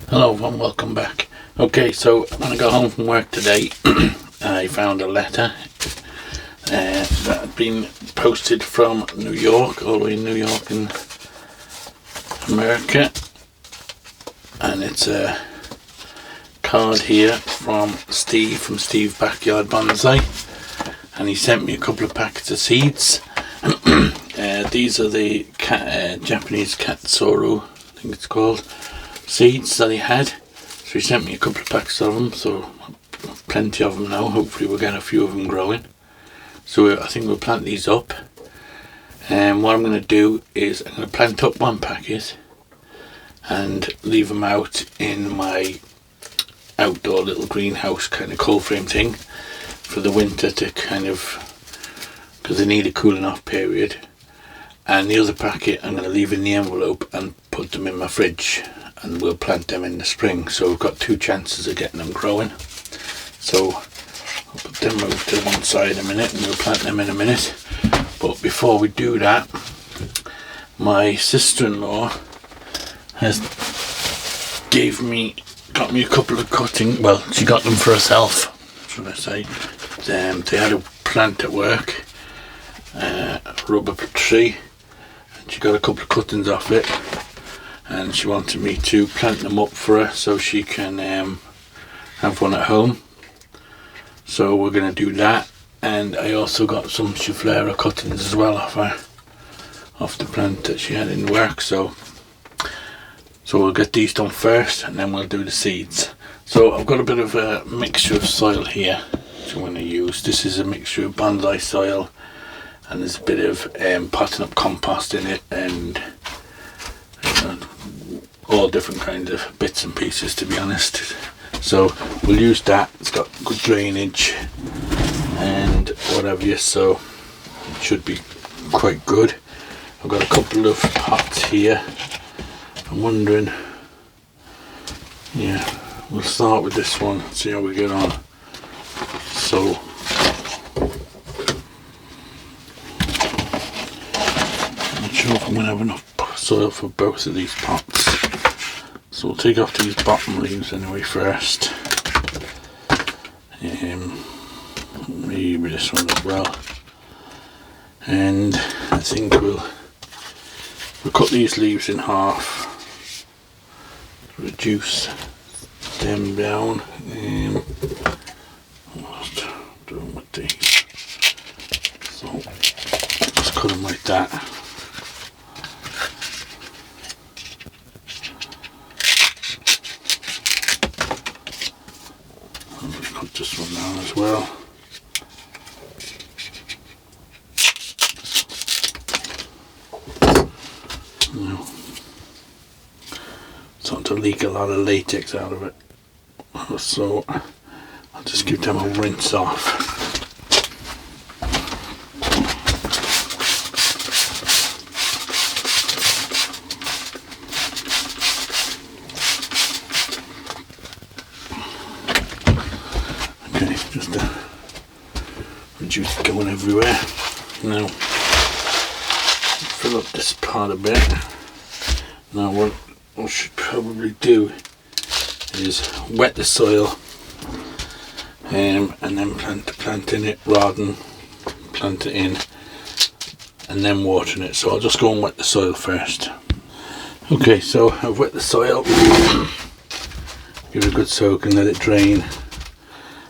Hello and welcome back. Okay, so when I got home from work today, I found a letter that had been posted from New York, all the way in New York in America, and it's a card here from Steve Backyard Bonsai, and he sent me a couple of packets of seeds. These are the Japanese Katsuru, I think it's called, seeds that he had. So he sent me a couple of packs of them, so plenty of them now. Hopefully we'll get a few of them growing. So I think we'll plant these up, and what I'm going to do is I'm going to plant up one packet and leave them out in my outdoor little greenhouse kind of cold frame thing for the winter to kind of, because they need a cooling off period. And the other packet I'm going to leave in the envelope and put them in my fridge, and we'll plant them in the spring. So we've got two chances of getting them growing. So I'll put them over to one side in a minute and we'll plant them in a minute. But before we do that, my sister-in-law has got me a couple of cutting, well, she got them for herself, should I say. They had a plant at work, a rubber tree, and she got a couple of cuttings off it, and she wanted me to plant them up for her so she can have one at home. So we're going to do that, and I also got some Schefflera cuttings as well off the plant that she had in work. So we'll get these done first, and then we'll do the seeds. So I've got a bit of a mixture of soil here which I'm going to use. This is a mixture of bonsai soil, and there's a bit of potting up compost in it, and all different kinds of bits and pieces, to be honest. So we'll use that. It's got good drainage and whatever, so it should be quite good. I've got a couple of pots here. I'm wondering, yeah, we'll start with this one, see how we get on. So I'm not sure if I'm going to have enough soil for both of these pots. So we'll take off these bottom leaves anyway first. Maybe this one as well. And I think we'll cut these leaves in half, reduce them down. What's doing with these? So let's cut them like that. And we'll cut this one down as well. Now, starting to leak a lot of latex out of it, so I'll just give them a rinse off. Okay, just to reduce it going everywhere. Now fill up this part a bit. Now what I should probably do is wet the soil and then plant in it, rather than plant it in and then watering it. So I'll just go and wet the soil first. Okay, so I've wet the soil, give it a good soak and let it drain.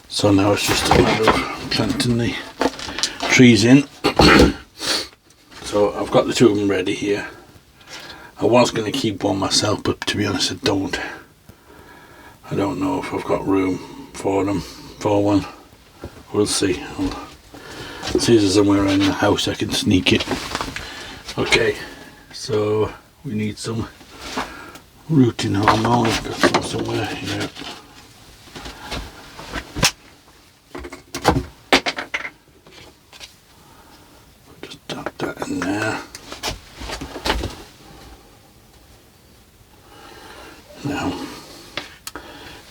So now it's just a matter of planting the trees in. So I've got the two of them ready here. I was going to keep one myself, but to be honest I don't know if I've got room for one. We'll see. I'll see if there's somewhere in the house I can sneak it. Okay, so we need some rooting hormone. I've got some somewhere here. Just tap that in there. Now,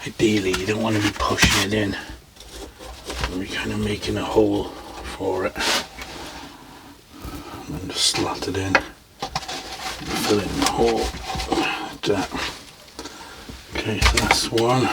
ideally you don't want to be pushing it in. We're kind of making a hole for it, and then just slot it in, fill it in the hole like that. Okay, so that's one. And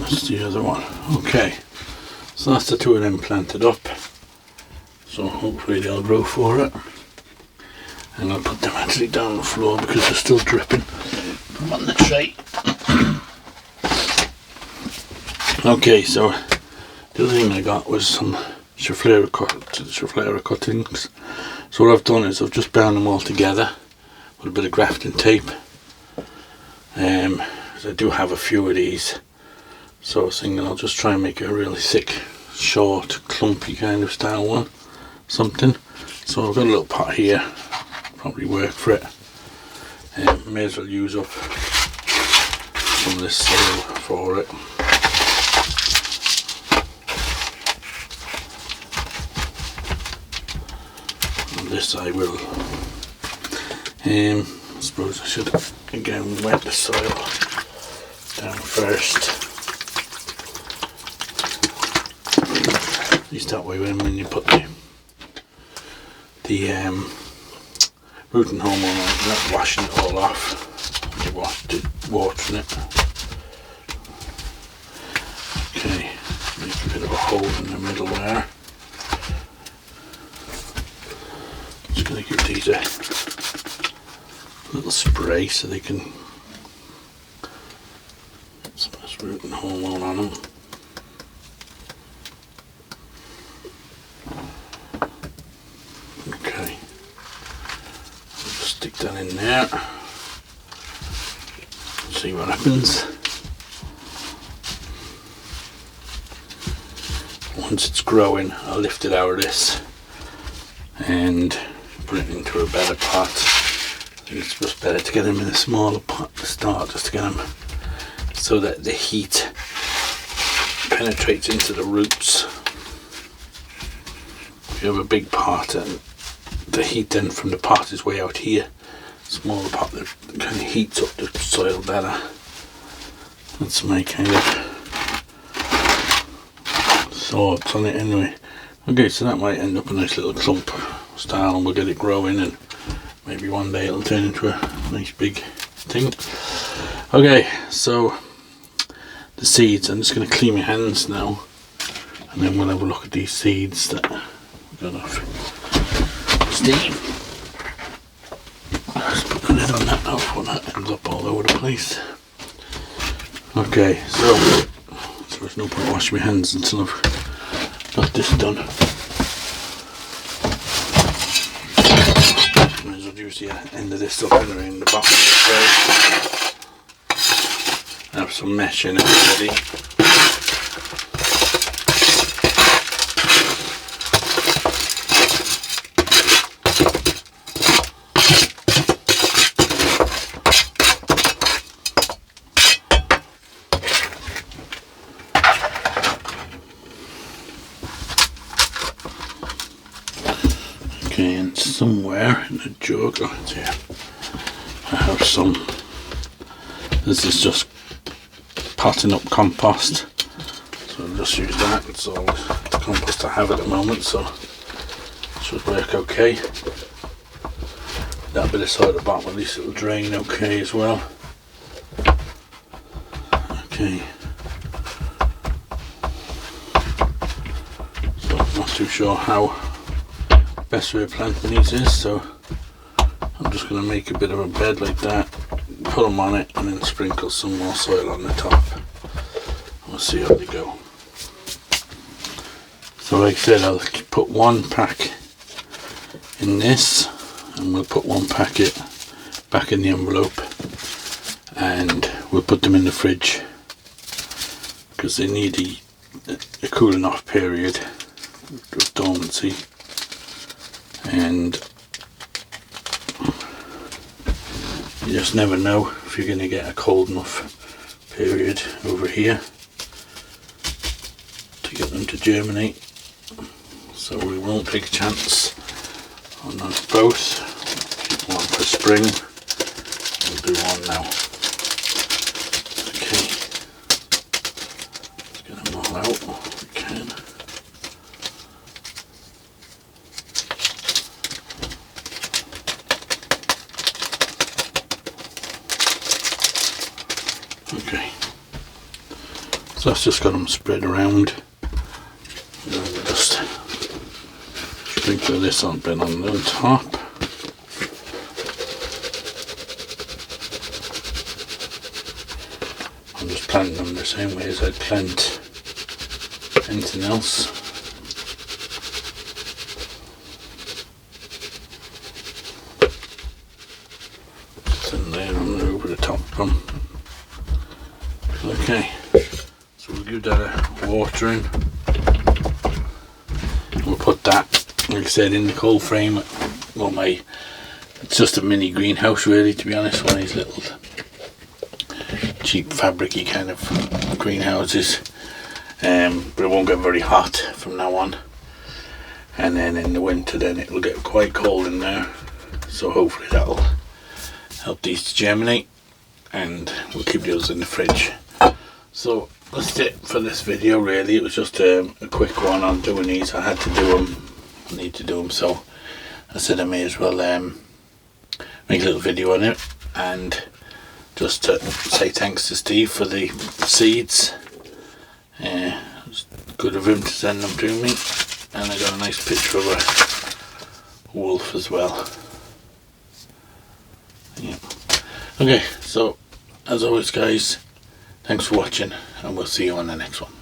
that's the other one. Okay, so that's the two of them planted up. So hopefully they'll grow for it. And I'll put them actually down on the floor because they're still dripping from on the tray. Okay, so the other thing I got was some Schefflera cuttings. So what I've done is I've just bound them all together with a bit of grafting tape. I do have a few of these, so I was thinking I'll just try and make a really thick, short, clumpy kind of style one, something. So I've got a little pot here, probably work for it. May as well use up some of this soil for it. And this I will. I suppose I should again wet the soil down first. At least that way when you put the rooting hormone on, you're not washing it all off. You're watering it. Okay, make a bit of a hole in the middle there. Just going to give these a little spray so they can get some of this rooting hormone on them. Okay, I'll just stick that in there, see what happens. Once it's growing, I'll lift it out of this and put it into a better pot. I think it's just better to get them in a smaller pot to start, just to get them so that the heat penetrates into the roots. If you have a big pot and the heat then from the pot is way out here, smaller pot that kind of heats up the soil better. That's my kind of thoughts on it anyway. Okay, so that might end up a nice little clump style and we'll get it growing and maybe one day it'll turn into a nice big thing. Okay, so the seeds, I'm just going to clean my hands now and then we'll have a look at these seeds that we got off Steve. Let's put the lid on that now before that ends up all over the place. Okay, so there's no point washing my hands until I've got this done. Might as well use the end of this up anyway in the bottom of the tray. I have some mesh in it already. Okay, and somewhere in the jug, oh it's here, I have some, this is just potting up compost, so I'll just use that. It's all the compost I have at the moment, so it should work okay. That bit of soil at the bottom, at least it'll drain okay as well. Okay, so I'm not too sure how best way of planting these is, so I'm just going to make a bit of a bed like that, put them on it and then sprinkle some more soil on the top. We'll see how they go. So like I said, I'll put one pack in this and we'll put one packet back in the envelope and we'll put them in the fridge because they need a cooling off period of dormancy. And you just never know if you're going to get a cold enough period over here to get them to germinate, so we won't take a chance on those both. Keep one for spring, we'll do one now. out if we can. Okay, so that's just got them spread around. And then we'll just sprinkle this on bit on the top. I'm just planting them the same way as I'd plant anything else. Just in there and over the top of them. Okay, so we'll give that a watering. We'll put that, like I said, in the cold frame. Well, it's just a mini greenhouse really, to be honest, one of these little cheap fabric-y kind of greenhouses. But it won't get very hot from now on. And then in the winter then it'll get quite cold in there. So hopefully that'll help these to germinate. And we'll keep those in the fridge. So that's it for this video really. It was just a quick one on doing these. I had to do them, I need to do them, so I said I may as well make a little video on it, and just to say thanks to Steve for the seeds. It was good of him to send them to me, and I got a nice picture of a wolf as well. Yeah. Okay, so as always guys, thanks for watching, and we'll see you on the next one.